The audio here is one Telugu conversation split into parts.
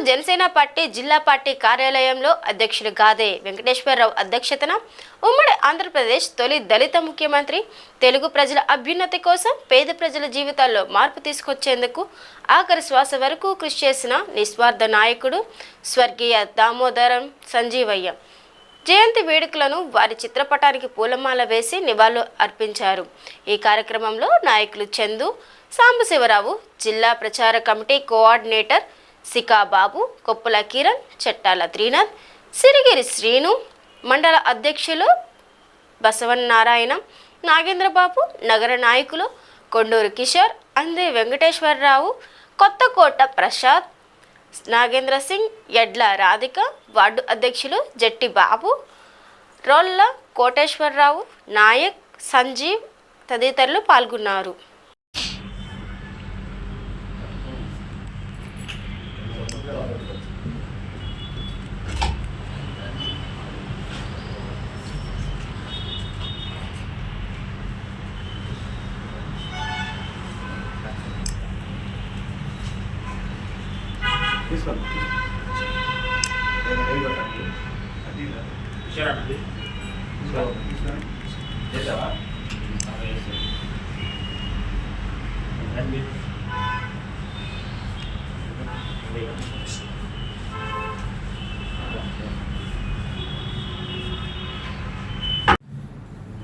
జనసేన పార్టీ జిల్లా పార్టీ కార్యాలయంలో అధ్యక్షుడు గాదే వెంకటేశ్వరరావు అధ్యక్షతన ఉమ్మడి ఆంధ్రప్రదేశ్ తొలి దళిత ముఖ్యమంత్రి తెలుగు ప్రజల అభ్యున్నతి కోసం పేద ప్రజల జీవితాల్లో మార్పు తీసుకొచ్చేందుకు ఆఖరి శ్వాస వరకు కృషి చేసిన నిస్వార్థ నాయకుడు స్వర్గీయ దామోదరం సంజీవయ్య జయంతి వేడుకలను వారి చిత్రపటానికి పూలమాల వేసి నివాళులు అర్పించారు. ఈ కార్యక్రమంలో నాయకులు చందు, సాంబశివరావు, జిల్లా ప్రచార కమిటీ కోఆర్డినేటర్ సికా బాబు, కొప్పుల కిరణ్, చట్టాల త్రినాథ్, సిరిగిరి శ్రీను, మండల అధ్యక్షులు బసవనారాయణ, నాగేంద్రబాబు, నగర నాయకులు కొండూరు కిషోర్, అందే వెంకటేశ్వరరావు, కొత్తకోట ప్రసాద్, నాగేంద్ర సింగ్, యడ్ల రాధిక, వార్డు అధ్యక్షులు జట్టి బాబు, రోల్ల కోటేశ్వరరావు, నాయక్, సంజీవ్ తదితరులు పాల్గొన్నారు.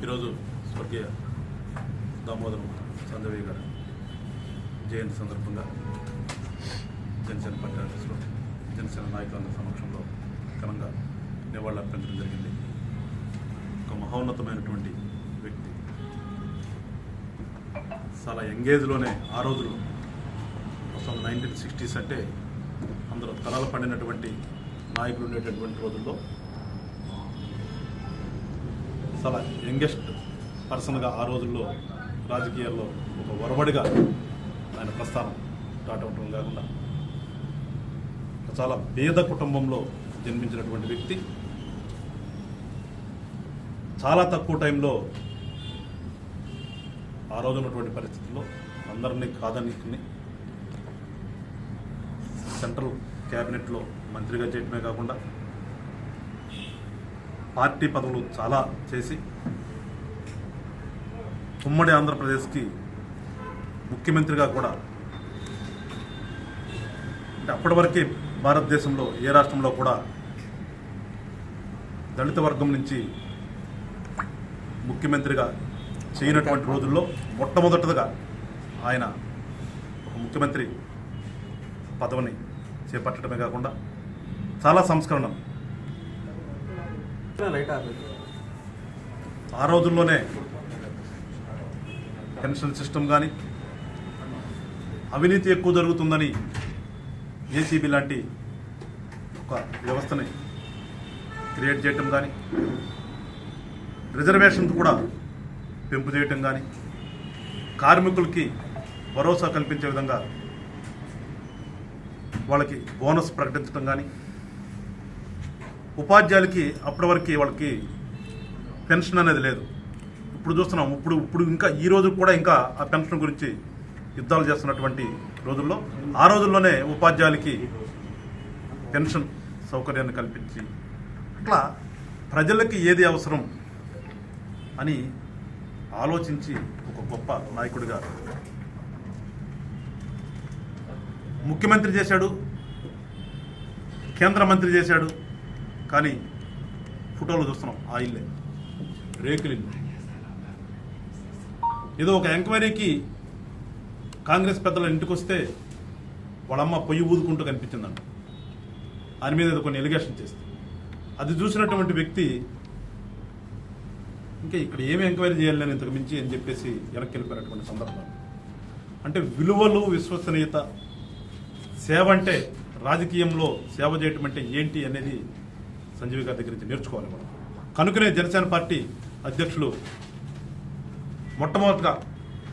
ఈరోజు స్వర్గీయ దామోదరం సంజీవయ్య గారి జయంతి సందర్భంగా జనసేన పార్టీ ఆఫీసులో జనసేన నాయకుల సమక్షంలో ఘనంగా నివాళులు అర్పించడం జరిగింది. ఒక మహోన్నతమైనటువంటి వ్యక్తి, చాలా యంగేజ్లోనే ఆ రోజులు 1960s అంటే అందరూ తలలు పండినటువంటి నాయకులు ఉండేటటువంటి రోజుల్లో చాలా యంగెస్ట్ పర్సన్గా ఆ రోజుల్లో రాజకీయాల్లో ఒక వరవడిగా ఆయన ప్రస్థానం స్టార్ట్ అవటం కాకుండా చాలా పేద కుటుంబంలో జన్మించినటువంటి వ్యక్తి. చాలా తక్కువ టైంలో ఆ రోజు ఉన్నటువంటి పరిస్థితుల్లో అందరినీ కాదనుకుని సెంట్రల్ క్యాబినెట్లో మంత్రిగా చేయటమే కాకుండా పార్టీ పదవులు చాలా చేసి ఉమ్మడి ఆంధ్రప్రదేశ్కి ముఖ్యమంత్రిగా కూడా, అంటే అప్పటి వరకే భారతదేశంలో ఏ రాష్ట్రంలో కూడా దళిత వర్గం నుంచి ముఖ్యమంత్రిగా చేయనటువంటి రోజుల్లో మొట్టమొదటిగా ఆయన ఒక ముఖ్యమంత్రి పదవిని చేపట్టడమే కాకుండా చాలా సంస్కరణ ఆ రోజుల్లోనే పెన్షన్ సిస్టమ్ కానీ అవినీతి ఎక్కువ జరుగుతుందని ఏసీబీ లాంటి ఒక వ్యవస్థని క్రియేట్ చేయటం కానీ, రిజర్వేషన్ కూడా పెంపు చేయటం కానీ, కార్మికులకి భరోసా కల్పించే విధంగా వాళ్ళకి బోనస్ ప్రకటించడం కానీ, ఉపాధ్యాయులకి అప్పటి వరకు వాళ్ళకి పెన్షన్ అనేది లేదు. ఇప్పుడు చూస్తున్నాం, ఇప్పుడు ఇంకా ఈ రోజు కూడా ఇంకా ఆ పెన్షన్ గురించి యుద్ధాలు చేస్తున్నటువంటి రోజుల్లో ఆ రోజుల్లోనే ఉపాధ్యాయులకి పెన్షన్ సౌకర్యాన్ని కల్పించి అట్లా ప్రజలకి ఏది అవసరం అని ఆలోచించి ఒక గొప్ప నాయకుడిగా ముఖ్యమంత్రి చేశాడు, కేంద్ర మంత్రి చేశాడు. కానీ ఫోటోలు చూస్తున్నాం, ఆ ఇల్లే రేకులిల్లు. ఏదో ఒక ఎంక్వైరీకి కాంగ్రెస్ పెద్దల ఇంటికి వస్తే వాళ్ళమ్మ పొయ్యి ఊదుకుంటూ కనిపించిందంట. ఆయన మీద ఏదో కొన్ని ఎలిగేషన్ చేస్తే అది చూసినటువంటి వ్యక్తి ఇంకా ఇక్కడ ఏమి ఎంక్వైరీ చేయాలని ఇంతకు మించి అని చెప్పేసి వెనక్కి వెళ్ళిపోయినటువంటి సందర్భాలు. అంటే విలువలు, విశ్వసనీయత, సేవ అంటే రాజకీయంలో సేవ చేయటం అంటే ఏంటి అనేది సంజీవ్ గారి దగ్గర నుంచి నేర్చుకోవాలి మనం. కనుకనే జనసేన పార్టీ అధ్యక్షులు మొట్టమొదటిగా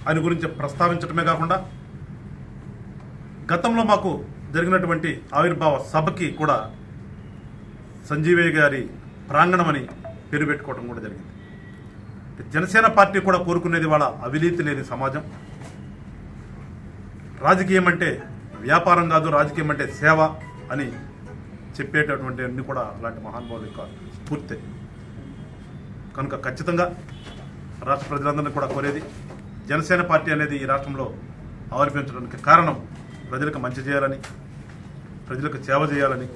ఆయన గురించి ప్రస్తావించడమే కాకుండా గతంలో మాకు జరిగినటువంటి ఆవిర్భావ సభకి కూడా సంజీవయ్య గారి ప్రాంగణం అని పేరు పెట్టుకోవడం కూడా జరిగింది. జనసేన పార్టీ కూడా కోరుకునేది వాళ్ళ అవినీతి లేని సమాజం. రాజకీయం అంటే వ్యాపారం కాదు, రాజకీయం అంటే సేవ అని చెప్పేటటువంటి అన్ని కూడా అలాంటి మహానుభావుల యొక్క స్ఫూర్తి. కనుక ఖచ్చితంగా రాష్ట్ర ప్రజలందరినీ కూడా కోరేది, జనసేన పార్టీ అనేది ఈ రాష్ట్రంలో ఆవిర్భించడానికి కారణం ప్రజలకు మంచి చేయాలని, ప్రజలకు సేవ చేయాలని,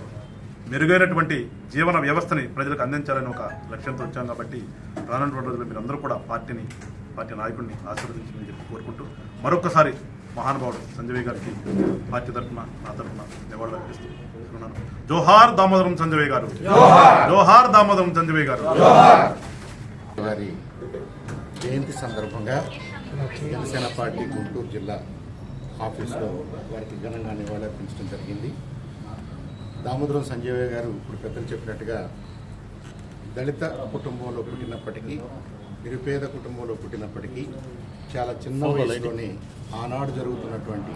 మెరుగైనటువంటి జీవన వ్యవస్థని ప్రజలకు అందించాలని ఒక లక్ష్యంతో వచ్చాం. కాబట్టి రానున్నటువంటి రోజుల్లో మీరందరూ కూడా పార్టీ నాయకుడిని ఆశీర్వదించమని చెప్పి కోరుకుంటూ మరొకసారి మహానుభావుడు సంజయ్ గారికి పార్టీ తరఫున నా తరఫున నివాళులు అర్పిస్తున్నాను. జోహార్ దామోదరం సంజయ్ గారు, జోహార్ దామోదరం సంజయ్ గారు. వారి జయంతి సందర్భంగా జనసేన పార్టీ గుంటూరు జిల్లా ఆఫీసులో వారికి ఘనంగా నివాళులర్పించడం జరిగింది. దామోదరం సంజయ్ గారు ఇప్పుడు పెద్దలు చెప్పినట్టుగా దళిత కుటుంబంలో పుట్టినప్పటికీ, నిరుపేద కుటుంబంలో పుట్టినప్పటికీ చాలా చిన్న వయసులోనే ఆనాడు జరుగుతున్నటువంటి